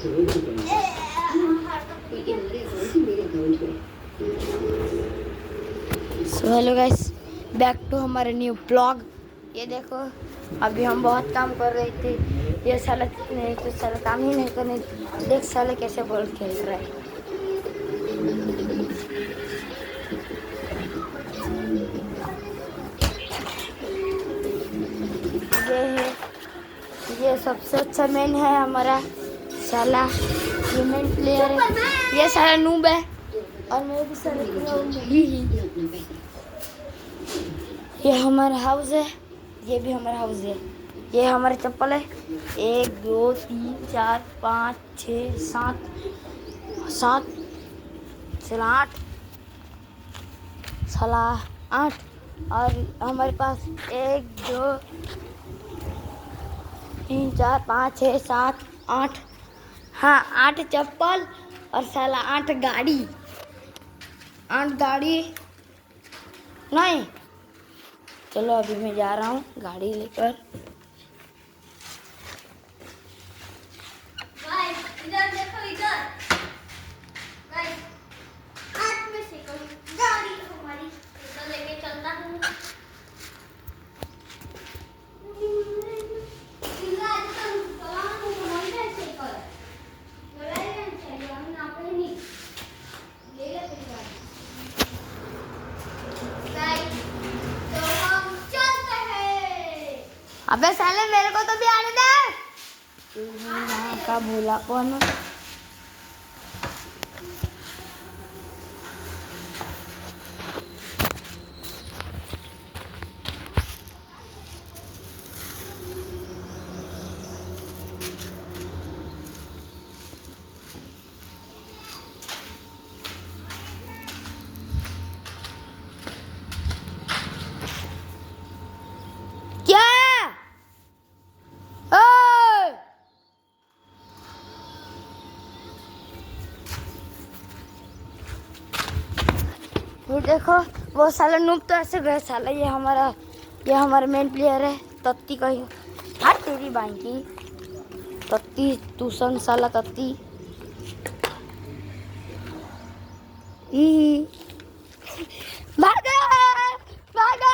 So hello guys, back to हमारे new blog. ये देखो, अभी हम बहुत काम कर रहे थे। ये साला नहीं तो साला काम ही नहीं करने। देख साले कैसे बॉल खेल रहा है। ये है, ये सबसे अच्छा मैन है हमारा साला। ये मेन प्लेयर है। ये साला नूब है और मैं भी साला ही। ये हमारा हाउस है, ये भी हमारा हाउस है। ये हमारे चप्पल है। 1 2 3 4 5 6 7 7 साला 8 साला 8। और हमारे पास 1 2 3 4 5 6 7 8, हाँ 8 चप्पल और साला 8 गाड़ी। 8 गाड़ी नहीं। चलो अभी मैं जा रहा हूँ गाड़ी लेकर। इधर देखो, इधर गाइस, हाथ में से गाड़ी हमारी इधर लेके चलता हूँ। अबे साले मेरे को तो भी आने दे। का भूला कौन। क्या ये देखो, वो साला नूब तो ऐसे गए साला। ये हमारा मेन प्लेयर है तत्ती का। हाँ तेरी बाई की तत्ती, तूसन साला तत्ती। भागा भागा।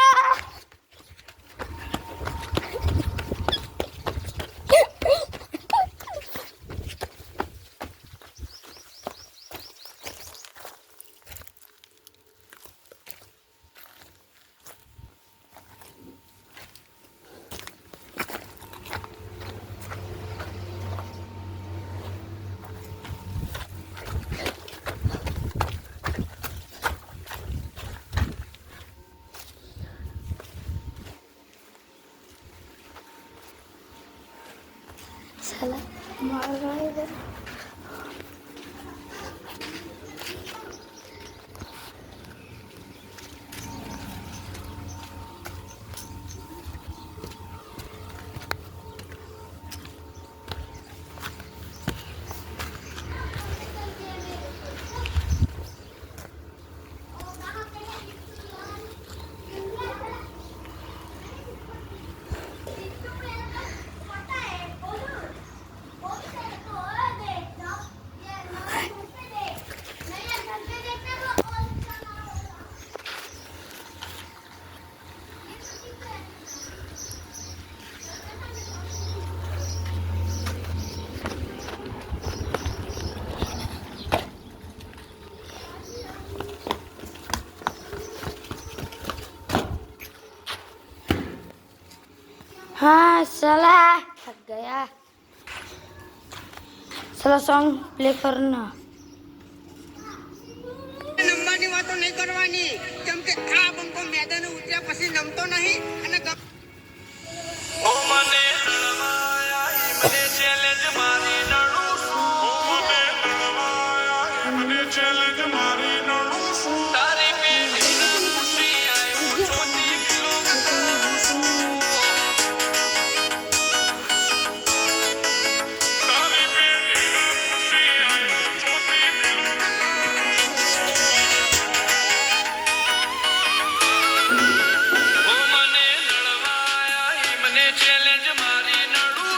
साला मार रहा है इधर। हाँ साला थक गया। साला सॉन्ग प्ले करना। નંબરની વાતો નહીં કરવાની, કેમ કે આ બંકો મેદાને ઉતર્યા પછી નમતો નહીં અને ઓ મને લડવાયા મને ચેલેન્જ મારી નડું ઓ મને લડવાયા મને ચેલેન્જ મારી નડું તારી પેઢી ના ખુશી આય છોટી કિલો તારી પેઢી ના ખુશી આય છોટી ચેલેન્જ મારી નડું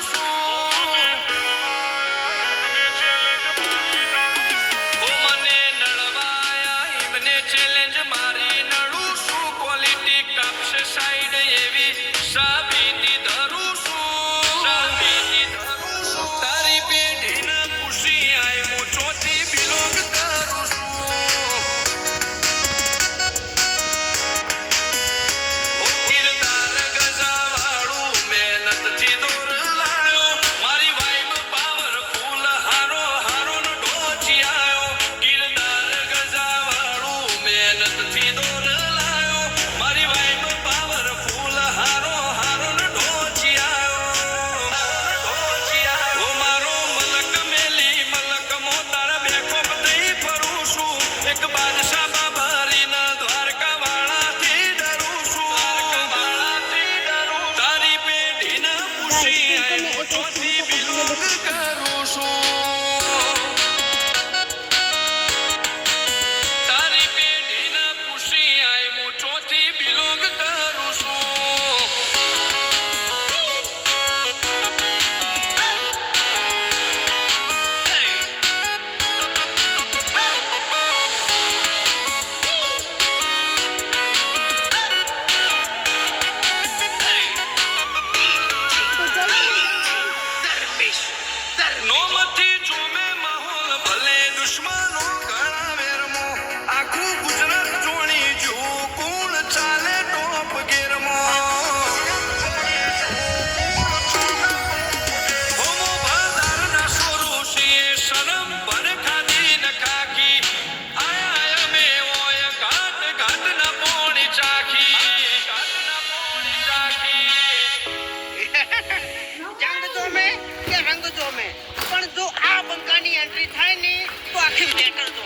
નોમથી જોમે માહોલ ભલે દુશ્મનો ઘણા વેરમો આખું ગુજરાત જોણી જો કોણ ચાલે ટોપ ગેરમાં હોમો બાજારના સોરુષીએ શરમ પર ખાધી ન ખાકી આયા મે ઓય ઘાટ ઘાટ ન પોણી ચાખી જંગ જોમે કે રંગ જોમે પણ જો આ બંકાની એન્ટ્રી થાય ને તો આખી મેટર જો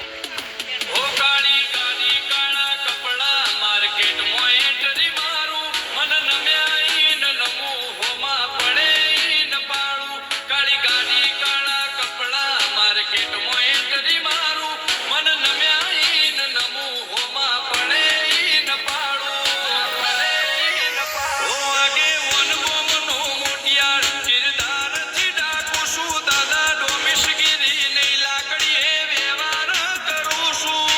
ઓ કાળી ગાડી કાળા કપડા માર્કેટ મોય એન્ટ્રી મારું મન નમ્યા ઈન નમો હોમાં પડે ઈન પાડું કાળી ગાડી કાળા કપડા માર્કેટ મોય એન્ટ્રી મારું મન નમ્યા ઈન નમો હોમાં પડે ઈન પાડું પડે ઈન પાડું ઓ આગે વન ગોમનો મોટિયાર ચિરદાર થી ડાકુ શું દાદા ડોમિશગીરી નહીં લાકડીએ વ્યવહાર કરું છું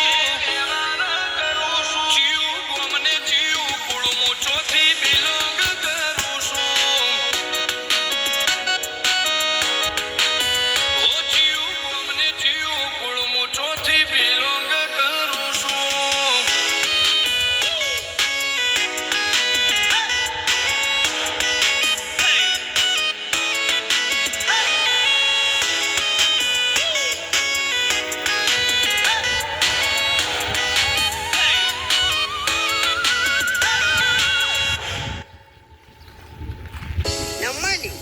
જીવ ગોમને જીવ કુળમો ચોથી બિલોંગ કરું છું ઓ જીવ ગોમને જીવ કુળમો ચોથી બિલોંગ કરું છું નંબરની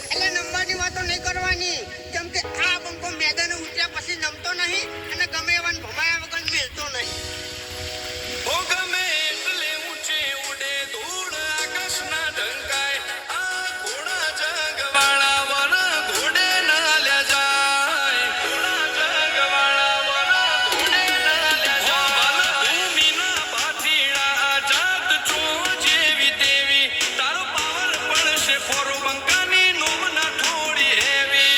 એટલે નંબરની વાતો નહીં કરવાની કેમ કે આ બંકો મેદાને ઉતર્યા પછી નમતો નહીં અને ગમે એવાને ભમાયા વગર મિલતો નહીં ઓ ગમે એટલે ઊંચે ઉડે ધૂળ આકાશના ઢંકાય આ ઘોડા જગવાળા વર ઘોડે ના લે જાય ઘોડા જગવાળા વર ઘોડે ના લે જાય ભૂમિના ભાથીડા આઝાદ છો જેવી તેવી તારો પાવર પડશે ફોરો બંકાની નોમના થોડી હેવી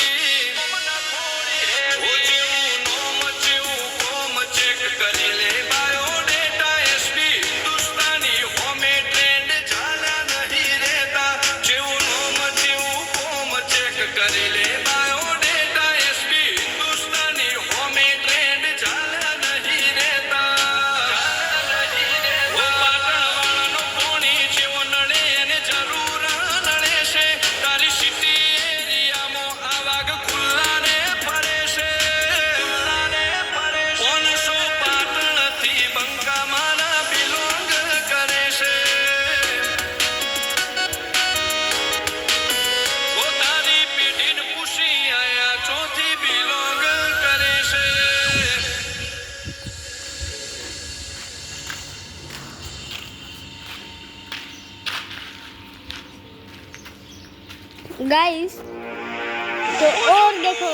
ઓ જેવું નોમ જેવું કોમ ચેક કરી લે બાયોડેટા એસપી હિન્દુસ્તાની હોમે ટ્રેન્ડ ચાલ્યા નહીં રહેતા જેવું નોમ જેવું કોમ ચેક કરી લે બાયોડેટા એસપી હિન્દુસ્તાની હોમે ટ્રેન્ડ ચાલ્યા નહીં રહેતા ઓ પાટણવાળાનો પોણી જેવો નડે એને જરૂર નડે છે તારી સિટી એરિયામાં આ વાઘ ખુલ્લાને ફરે છે 500 પાટણથી બંકા મારા બિલોંગ કરે છે ઓ તારી પેઢીને પૂછી આયા ચોથી બિલોંગ કરે છે गाइस तो और देखो